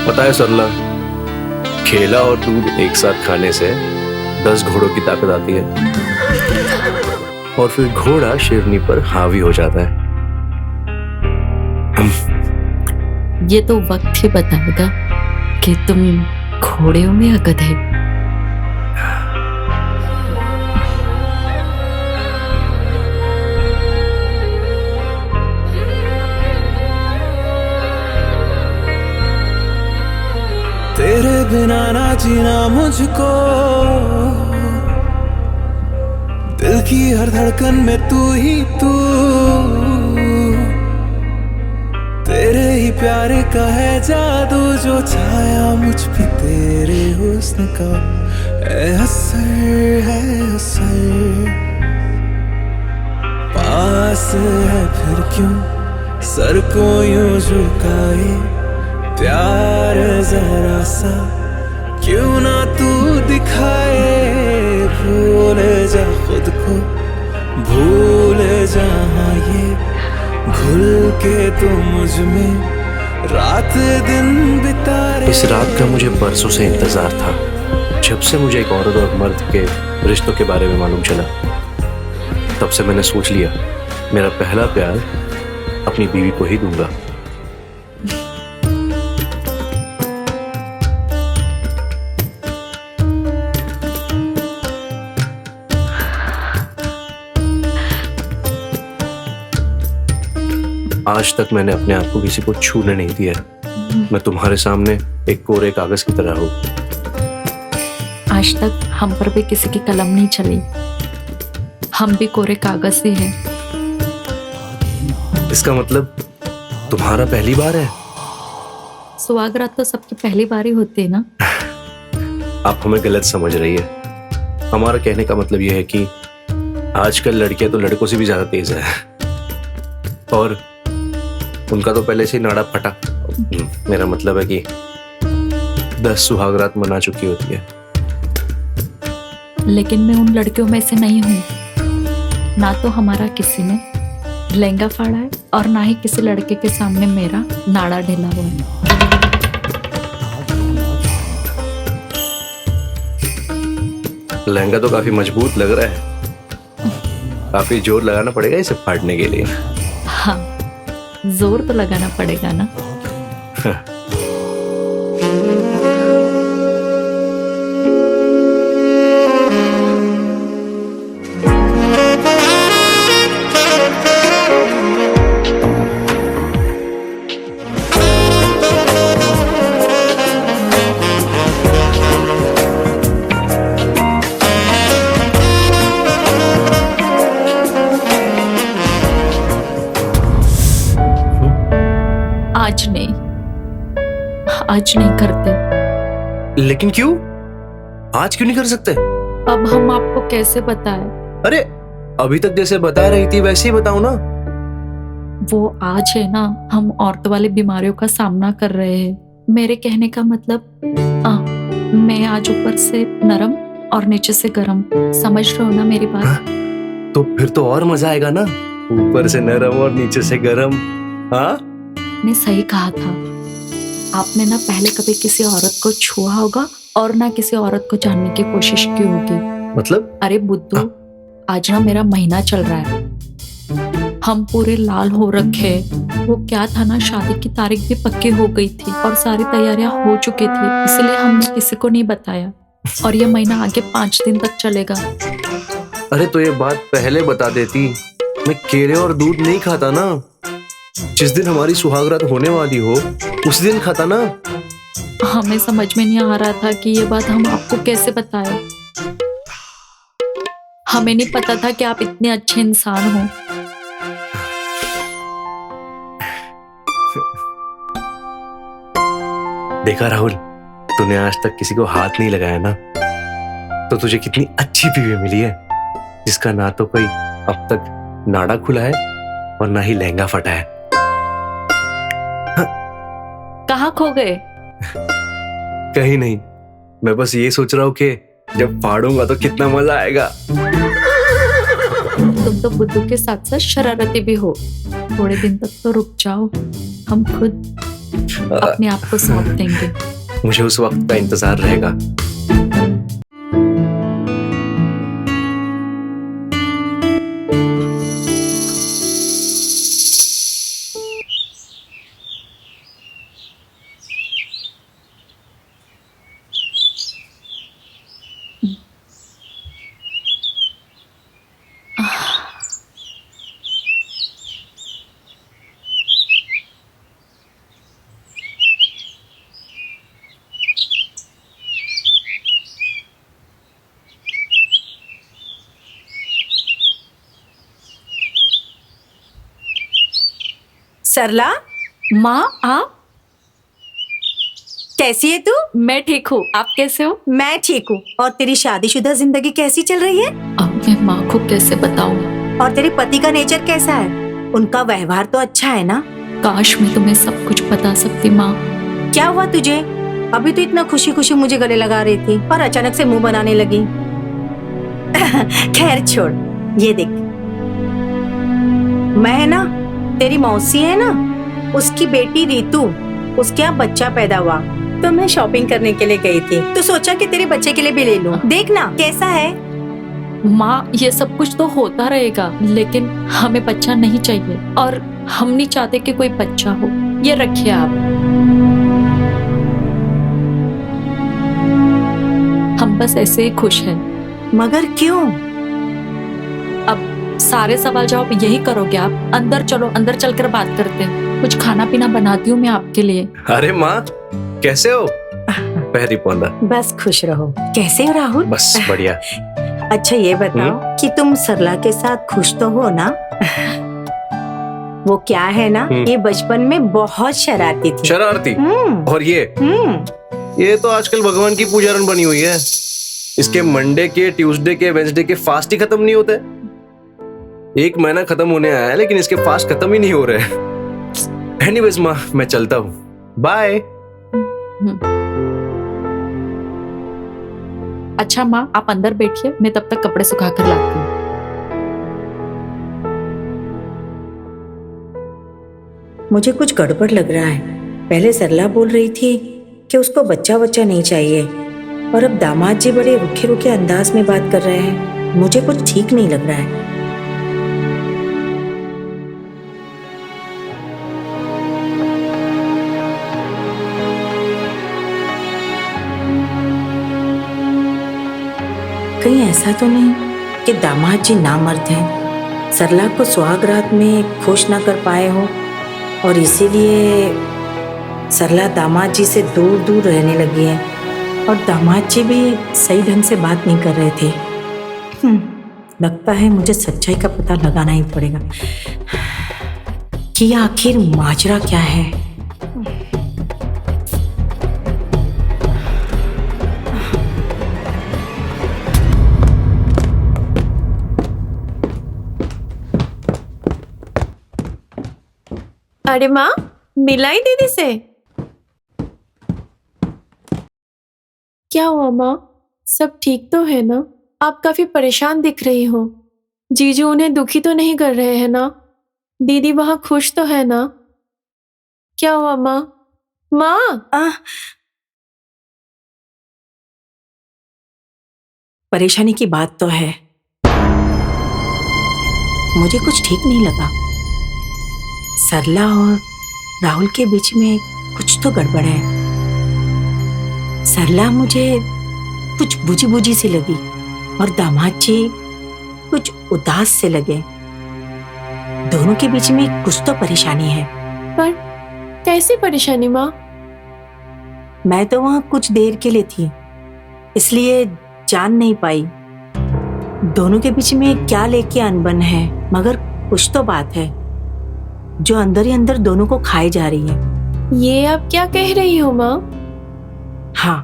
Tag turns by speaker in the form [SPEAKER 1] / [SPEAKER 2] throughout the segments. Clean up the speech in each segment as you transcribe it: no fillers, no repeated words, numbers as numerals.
[SPEAKER 1] पता है सरला, केला और दूध एक साथ खाने से 10 घोड़ों की ताकत आती है और फिर घोड़ा शेरनी पर हावी हो जाता है।
[SPEAKER 2] ये तो वक्त ही बताएगा कि तुम घोड़े हो या गधे।
[SPEAKER 3] तेरे बिना ना जीना मुझको, दिल की हर धड़कन में तू ही तू, तेरे ही प्यार का है जादू जो छाया मुझ पे तेरे हुस्न का है असर पास है फिर क्यों सर को यूं झुकाए, प्यार जरा सा क्यों ना तू दिखाए, भूल जा खुद को भूल जहाँ ये घुल के तू मुझ में रात दिन बिता रहे।
[SPEAKER 1] इस रात का मुझे बरसों से इंतजार था, जब से मुझे एक औरत और मर्द के रिश्तों के बारे में मालूम चला, तब से मैंने सोच लिया मेरा पहला प्यार अपनी बीवी को ही दूंगा। आज तक मैंने अपने आप को किसी को छूने नहीं दिया। मैं तुम्हारे सामने एक कोरे कागज की तरह हूं।
[SPEAKER 2] आज तक हम पर भी किसी की कलम नहीं चली, हम भी कोरे कागज ही हैं।
[SPEAKER 1] इसका मतलब तुम्हारा पहली बार है?
[SPEAKER 2] सुहागरात तो सबकी पहली बार ही होती है ना।
[SPEAKER 1] आप हमें गलत समझ रही है। हमारा कहने का मतलब यह है कि आजकल लड़कियां तो लड़कों से भी ज्यादा तेज है और उनका तो पहले से ही नाड़ा फटा। मेरा मतलब है कि 10 सुहागरात मना चुकी होती है।
[SPEAKER 2] लेकिन मैं उन लड़कियों में से नहीं हूँ। ना तो हमारा किसी ने लहंगा फाड़ा है और ना ही किसी लड़के के सामने मेरा नाड़ा ढिला हुआ है।
[SPEAKER 1] लहंगा तो काफी मजबूत लग रहा है, काफी जोर लगाना पड़ेगा इसे फाड़ने के लिए।
[SPEAKER 2] हाँ, जोर तो लगाना पड़ेगा ना। आज नहीं करते।
[SPEAKER 1] लेकिन क्यों? आज क्यों नहीं कर सकते?
[SPEAKER 2] अब हम आपको कैसे बताएं?
[SPEAKER 1] अरे अभी तक जैसे बता रही थी वैसे ही बताओ ना।
[SPEAKER 2] वो आज है ना, हम औरतों वाली बीमारियों का सामना कर रहे हैं। मेरे कहने का मतलब मैं आज ऊपर से नरम और नीचे से गरम, समझ रहे हो ना मेरी बात?
[SPEAKER 1] तो फिर तो और मजा आएगा ना, ऊपर से नरम और नीचे से गरम। हाँ,
[SPEAKER 2] ने सही कहा था। आपने ना पहले कभी किसी औरत को छुआ होगा और ना किसी औरत को जानने की कोशिश की होगी।
[SPEAKER 1] मतलब?
[SPEAKER 2] अरे बुद्धू, आज ना मेरा महीना चल रहा है, हम पूरे लाल हो रखे। वो क्या था ना, शादी की तारीख भी पक्की हो गई थी और सारी तैयारियां हो चुकी थी, इसलिए हमने किसी को नहीं बताया और ये महीना आगे 5 दिन तक चलेगा।
[SPEAKER 1] अरे तो ये बात पहले बता देती, मैं केले और दूध नहीं खाता ना। जिस दिन हमारी सुहागरात होने वाली हो उस दिन खाता ना।
[SPEAKER 2] हमें समझ में नहीं आ रहा था कि ये बात हम आपको कैसे बताएं। हमें नहीं पता था कि आप इतने अच्छे इंसान हो।
[SPEAKER 1] देखा राहुल, तूने आज तक किसी को हाथ नहीं लगाया ना, तो तुझे कितनी अच्छी बीवी मिली है, जिसका ना तो कोई अब तक नाड़ा खुला है और ना ही लहंगा फटा है।
[SPEAKER 2] कहाँ खो गए?
[SPEAKER 1] कहीं नहीं, मैं बस ये सोच रहा हूँ कि जब फाड़ूंगा तो कितना मजा आएगा।
[SPEAKER 2] तुम तो बुद्धू के साथ साथ शरारती भी हो। थोड़े दिन तक तो रुक जाओ, हम खुद अपने आप को सौंप देंगे।
[SPEAKER 1] मुझे उस वक्त का इंतजार रहेगा।
[SPEAKER 4] सरला,
[SPEAKER 2] माँ आप?
[SPEAKER 4] कैसी है तू?
[SPEAKER 2] मैं ठीक हूँ, आप कैसे हो?
[SPEAKER 4] मैं ठीक हूँ। और तेरी शादीशुदा जिंदगी कैसी चल रही है?
[SPEAKER 2] अब मैं माँ को कैसे बताऊँ?
[SPEAKER 4] और तेरे पति का नेचर कैसा है? उनका व्यवहार तो अच्छा है ना?
[SPEAKER 2] काश मैं तुम्हें सब कुछ बता सकती माँ।
[SPEAKER 4] क्या हुआ तुझे? अभी तो इतना खुशी खुशी मुझे गले लगा रही थी और अचानक से मुंह बनाने लगी। खैर छोड़, ये देख, मैं ना, तेरी मौसी है ना, उसकी बेटी रीतू, उसके यहाँ बच्चा पैदा हुआ तो मैं शॉपिंग करने के लिए गई थी, तो सोचा कि तेरे बच्चे के लिए भी ले लूं। देखना कैसा है।
[SPEAKER 2] माँ ये सब कुछ तो होता रहेगा, लेकिन हमें बच्चा नहीं चाहिए और हम नहीं चाहते कि कोई बच्चा हो। ये रखिए आप। हम बस ऐसे ही खुश हैं।
[SPEAKER 4] मगर क्यों?
[SPEAKER 2] अब सारे सवाल जवाब यही करोगे आप? अंदर चलो, अंदर चलकर बात करते हैं। कुछ खाना पीना बनाती हूँ मैं आपके लिए।
[SPEAKER 1] अरे माँ, कैसे हो? पैरी पौंदा।
[SPEAKER 4] बस खुश रहो। कैसे हो राहुल?
[SPEAKER 1] बस बढ़िया।
[SPEAKER 4] अच्छा ये बताओ कि तुम सरला के साथ खुश तो हो ना? वो क्या है ना, ये बचपन में बहुत शरारती थी।
[SPEAKER 1] शरारती? और ये तो आजकल भगवान की पूजारन बनी हुई है। इसके मंडे के, ट्यूसडे के, वेंसडे के फास्ट ही खत्म नहीं होते। 1 महीना खत्म होने आया है लेकिन इसके फास्ट खत्म ही नहीं हो रहे। एनीवेज माँ, मैं चलता हूँ। बाय।
[SPEAKER 2] अच्छा माँ, आप अंदर बैठिए, मैं तब तक कपड़े सुखा कर लाती हूँ।
[SPEAKER 4] मुझे कुछ गड़बड़ लग रहा है। पहले सरला बोल रही थी कि उसको बच्चा नहीं चाहिए, और अब दामाद जी बड़े रुखे रुखे अंदाज में बात कर रहे हैं। मुझे कुछ ठीक नहीं लग रहा है। कहीं ऐसा तो नहीं कि दामाद जी नामर्द हैं, सरला को सुहाग रात में खुश ना कर पाए हो और इसीलिए सरला दामाद जी से दूर दूर रहने लगी है, और दामाद जी भी सही ढंग से बात नहीं कर रहे थे। लगता है मुझे सच्चाई का पता लगाना ही पड़ेगा कि आखिर माजरा क्या है।
[SPEAKER 5] अरे माँ, मिलाई दीदी से? क्या हुआ माँ, सब ठीक तो है ना? आप काफी परेशान दिख रही हो। जीजू उन्हें दुखी तो नहीं कर रहे हैं ना? दीदी वहां खुश तो है ना? क्या हुआ माँ? माँ!
[SPEAKER 4] परेशानी की बात तो है। मुझे कुछ ठीक नहीं लगा। सरला और राहुल के बीच में कुछ तो गड़बड़ है। सरला मुझे कुछ बुझी बुझी सी लगी और दामाद जी कुछ उदास से लगे। दोनों के बीच में कुछ तो परेशानी है।
[SPEAKER 5] पर कैसी परेशानी माँ?
[SPEAKER 4] मैं तो वहां कुछ देर के लिए थी, इसलिए जान नहीं पाई दोनों के बीच में क्या लेके अनबन है, मगर कुछ तो बात है जो अंदर ही अंदर दोनों को खाई जा रही है।
[SPEAKER 5] ये आप क्या कह रही हो माँ?
[SPEAKER 4] हाँ,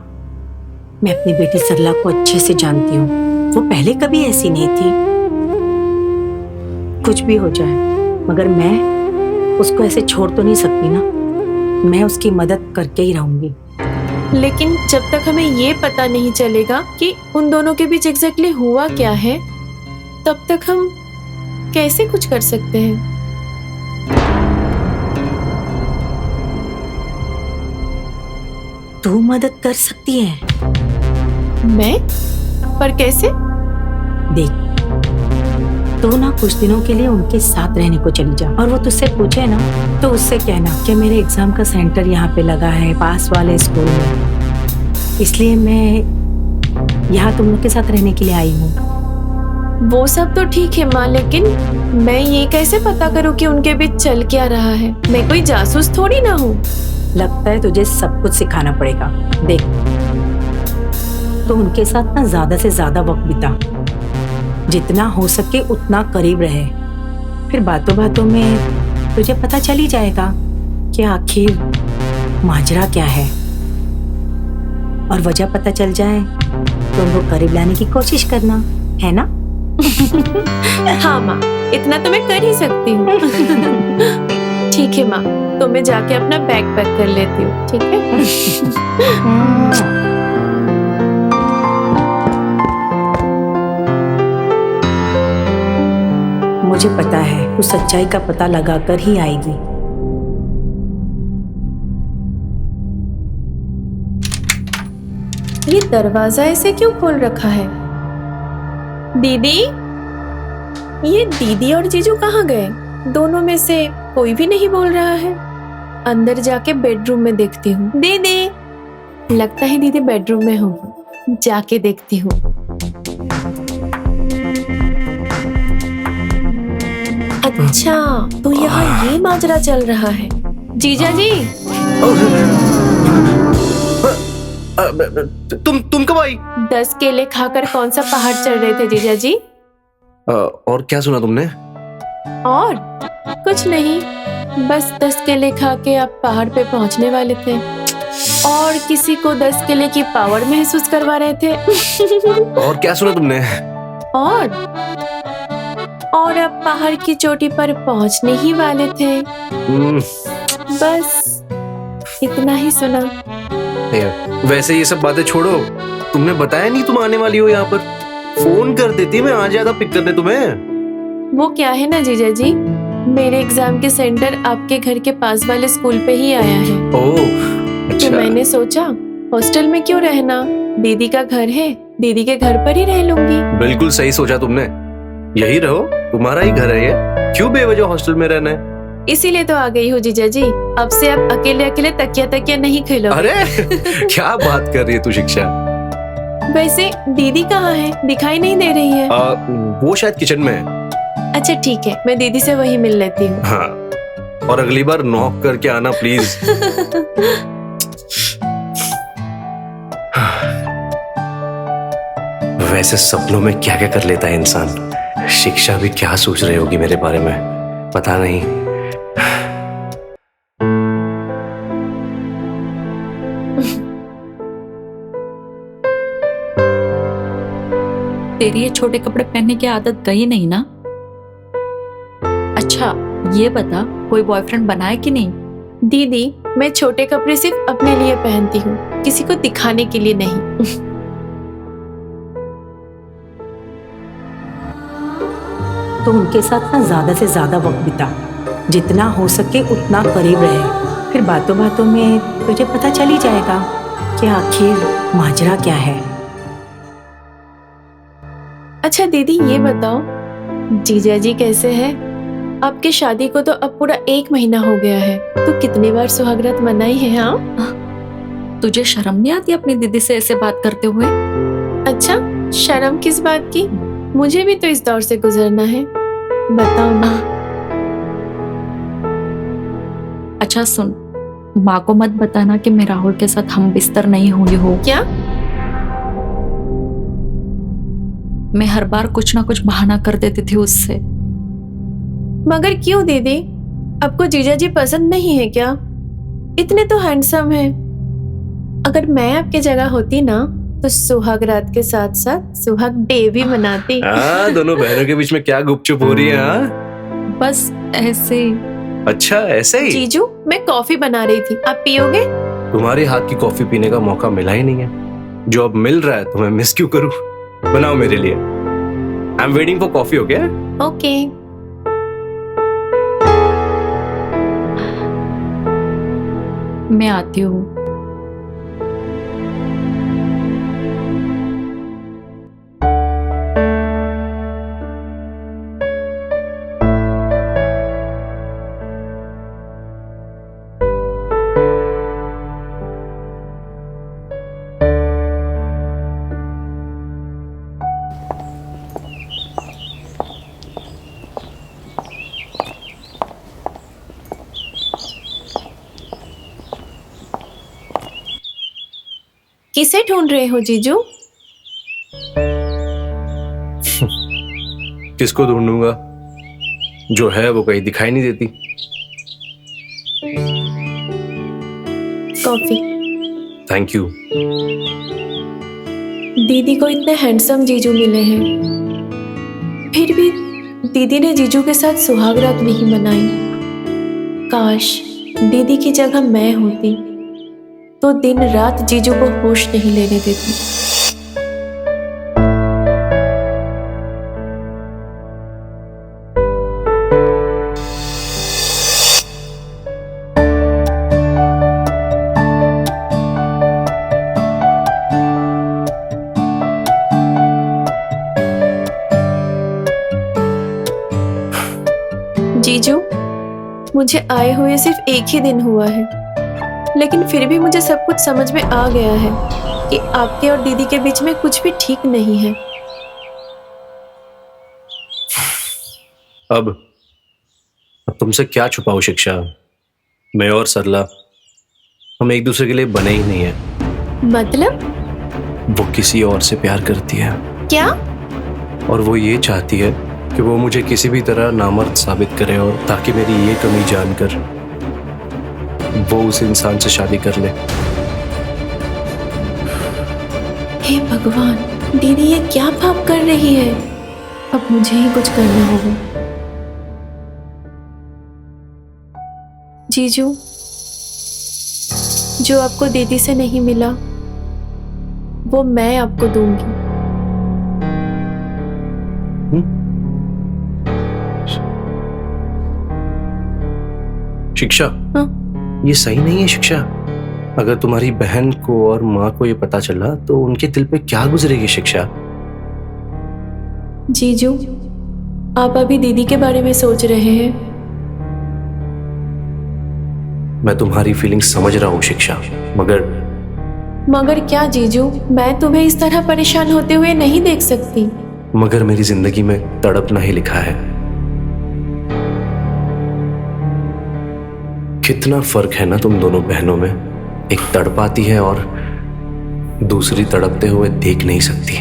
[SPEAKER 4] मैं अपनी बेटी सरला को अच्छे से जानती हूँ। वो पहले कभी ऐसी नहीं थी। कुछ भी हो जाए, मगर मैं उसको ऐसे छोड़ तो नहीं सकती ना। मैं उसकी मदद करके ही रहूंगी।
[SPEAKER 5] लेकिन जब तक हमें ये पता नहीं चलेगा कि उन दोनों के बीच एग्जैक्टली हुआ क्या है, तब तक हम कैसे कुछ कर सकते हैं?
[SPEAKER 4] तू मदद कर सकती है।
[SPEAKER 5] मैं? पर कैसे?
[SPEAKER 4] देख, तो ना कुछ दिनों के लिए उनके साथ रहने को चली जा, और वो तुझसे पूछे ना तो उससे कहना कि मेरे एग्जाम का सेंटर यहाँ पे लगा है पास वाले स्कूल में, इसलिए मैं यहाँ तुम लोग के साथ रहने के लिए आई हूँ।
[SPEAKER 5] वो सब तो ठीक है माँ, लेकिन मैं ये कैसे पता करूँ कि उनके बीच चल क्या रहा है? मैं कोई जासूस थोड़ी ना हूँ।
[SPEAKER 4] लगता है तुझे सब कुछ सिखाना पड़ेगा। देख, तो उनके साथ ना ज्यादा से ज्यादा वक्त बिता, जितना हो सके उतना करीब रहे, फिर बातों बातों में तुझे पता चल ही जाएगा कि आखिर माजरा क्या है, और वजह पता चल जाए तो उनको करीब लाने की कोशिश करना, है ना?
[SPEAKER 5] हाँ माँ, इतना तो मैं कर ही सकती हूँ। ठीक है माँ, तो मैं जाके अपना बैग पैक कर लेती हूँ, ठीक है?
[SPEAKER 4] मुझे पता है तू सच्चाई का पता लगाकर ही आएगी।
[SPEAKER 5] ये दरवाजा ऐसे क्यों खोल रखा है? दीदी, ये दीदी और जीजू कहाँ गए? दोनों में से कोई भी नहीं बोल रहा है। अंदर जाके बेडरूम में देखती हूँ। दीदी, लगता है दीदी बेडरूम में होगी, जाके देखती हूँ। अच्छा, तो यहाँ ये माजरा चल रहा है। जीजा जी,
[SPEAKER 1] तुम कब आई?
[SPEAKER 5] 10 केले खाकर कौन सा पहाड़ चढ़ रहे थे जीजा जी?
[SPEAKER 1] और क्या सुना तुमने?
[SPEAKER 5] और कुछ नहीं, बस 10 केले खा के आप पहाड़ पे पहुंचने वाले थे और किसी को 10 केले की पावर महसूस करवा रहे थे।
[SPEAKER 1] और क्या सुना तुमने?
[SPEAKER 5] और अब पहाड़ की चोटी पर पहुंचने ही वाले थे। बस इतना ही सुना।
[SPEAKER 1] वैसे ये सब बातें छोड़ो, तुमने बताया नहीं तुम आने वाली हो यहाँ पर? फोन कर देती, मैं आ जाता पिक करने तुम्हें।
[SPEAKER 5] वो क्या है ना जीजा जी, मेरे एग्जाम के सेंटर आपके घर के पास वाले स्कूल पे ही आया है।
[SPEAKER 1] ओह, अच्छा।
[SPEAKER 5] तो मैंने सोचा हॉस्टल में क्यों रहना, दीदी का घर है, दीदी के घर पर ही रह लूंगी।
[SPEAKER 1] बिल्कुल सही सोचा तुमने, यही रहो, तुम्हारा ही घर है ये, क्यों बेवजह हॉस्टल में रहना है?
[SPEAKER 5] इसीलिए तो आ गई हूँ जीजा जी, अब से आप अकेले अकेले तकिया तकिया नहीं खेलो।
[SPEAKER 1] अरे क्या बात कर रही है तू शिक्षा?
[SPEAKER 5] वैसे दीदी कहाँ है, दिखाई नहीं दे रही है।
[SPEAKER 1] वो शायद किचन में है।
[SPEAKER 5] अच्छा ठीक है, मैं दीदी से वही मिल लेती हूँ।
[SPEAKER 1] हाँ, और अगली बार नॉक करके आना प्लीज। वैसे सपनों में क्या क्या कर लेता है इंसान। शिक्षा भी क्या सोच रही होगी मेरे बारे में, पता नहीं।
[SPEAKER 2] तेरी ये छोटे कपड़े पहनने की आदत गई नहीं ना? अच्छा ये बता, कोई बॉयफ्रेंड बना है कि नहीं?
[SPEAKER 5] दीदी, मैं छोटे कपड़े सिर्फ अपने लिए पहनती हूँ, किसी को दिखाने के लिए नहीं।
[SPEAKER 4] तो उनके साथ ना ज्यादा से ज्यादा वक्त बिता, जितना हो सके उतना करीब रहे, फिर बातों बातों में तुझे पता चल ही जाएगा कि आखिर माजरा क्या है।
[SPEAKER 5] अच्छा दीदी, ये बताओ जीजा जी कैसे हैं? आपके शादी को तो अब पूरा 1 महीना हो गया है, तो कितने बार सुहागरात मनाई है? हाँ,
[SPEAKER 2] तुझे शर्म नहीं आती अपनी दीदी से ऐसे बात करते हुए?
[SPEAKER 5] अच्छा, शर्म किस बात की? मुझे भी तो इस दौर से गुजरना है, बताओ ना।
[SPEAKER 2] अच्छा सुन, माँ को मत बताना कि मैं राहुल के साथ हम बिस्तर नहीं हुई हो।
[SPEAKER 5] क्या?
[SPEAKER 2] मैं हर बार कुछ ना कुछ बहाना कर देती थी उससे।
[SPEAKER 5] मगर क्यों दीदी, आपको जीजा जी पसंद नहीं है क्या? इतने तो हैंडसम है। अगर मैं आपके जगह होती ना तो सुहाग रात के साथ साथ सुहाग डे भी मनाती।
[SPEAKER 1] दोनों बहनों के बीच में क्या गुपचुप हो रही है? हाँ,
[SPEAKER 2] बस ऐसे।
[SPEAKER 1] अच्छा ऐसे ही?
[SPEAKER 5] जीजू, मैं कॉफी बना रही थी, आप पियोगे?
[SPEAKER 1] तुम्हारे हाथ की कॉफी पीने का मौका मिला ही नहीं है, जो अब मिल रहा है तो मैं मिस क्यों करूं? बनाओ मेरे लिए, I am waiting for coffee. Okay
[SPEAKER 5] okay.
[SPEAKER 2] मैं आती हूँ।
[SPEAKER 5] किसे ढूंढ रहे हो जीजू?
[SPEAKER 1] किसको ढूंढूंगा? जो है वो कहीं दिखाई नहीं देती।
[SPEAKER 5] कॉफी।
[SPEAKER 1] Thank you.
[SPEAKER 5] दीदी को इतने हैंडसम जीजू मिले हैं, फिर भी दीदी ने जीजू के साथ सुहाग रात नहीं मनाई। काश दीदी की जगह मैं होती तो दिन रात जीजू को होश नहीं लेने देती। जीजू, मुझे आए हुए सिर्फ एक ही दिन हुआ है, लेकिन फिर भी मुझे सब कुछ समझ में आ गया है कि आपके और दीदी के बीच में कुछ भी ठीक नहीं है।
[SPEAKER 1] अब तुमसे क्या छुपाऊं शिक्षा? मैं और सरला हम एक दूसरे के लिए बने ही नहीं है।
[SPEAKER 5] मतलब?
[SPEAKER 1] वो किसी और से प्यार करती है।
[SPEAKER 5] क्या?
[SPEAKER 1] और वो ये चाहती है कि वो मुझे किसी भी तरह नामर्द साबित करे, और ताकि मेरी ये कमी जानकर वो उस इंसान से शादी कर ले।
[SPEAKER 5] हे भगवान, दीदी ये क्या पाप कर रही है? अब मुझे ही कुछ करना होगा। जीजू, जो आपको दीदी से नहीं मिला वो मैं आपको दूंगी।
[SPEAKER 1] शिक्षा,
[SPEAKER 5] हाँ?
[SPEAKER 1] ये सही नहीं है शिक्षा। अगर तुम्हारी बहन को और माँ को ये पता चला तो उनके दिल पे क्या गुजरेगी शिक्षा?
[SPEAKER 5] जीजू, आप अभी दीदी के बारे में सोच रहे हैं।
[SPEAKER 1] मैं तुम्हारी फीलिंग्स समझ रहा हूँ शिक्षा,
[SPEAKER 5] मगर क्या जीजू? मैं तुम्हें इस तरह परेशान होते हुए नहीं देख सकती।
[SPEAKER 1] मगर मेरी जिंदगी में तड़पना ही लिखा है। कितना फर्क है ना तुम दोनों बहनों में। एक तड़पाती है और दूसरी तड़पते हुए देख नहीं सकती।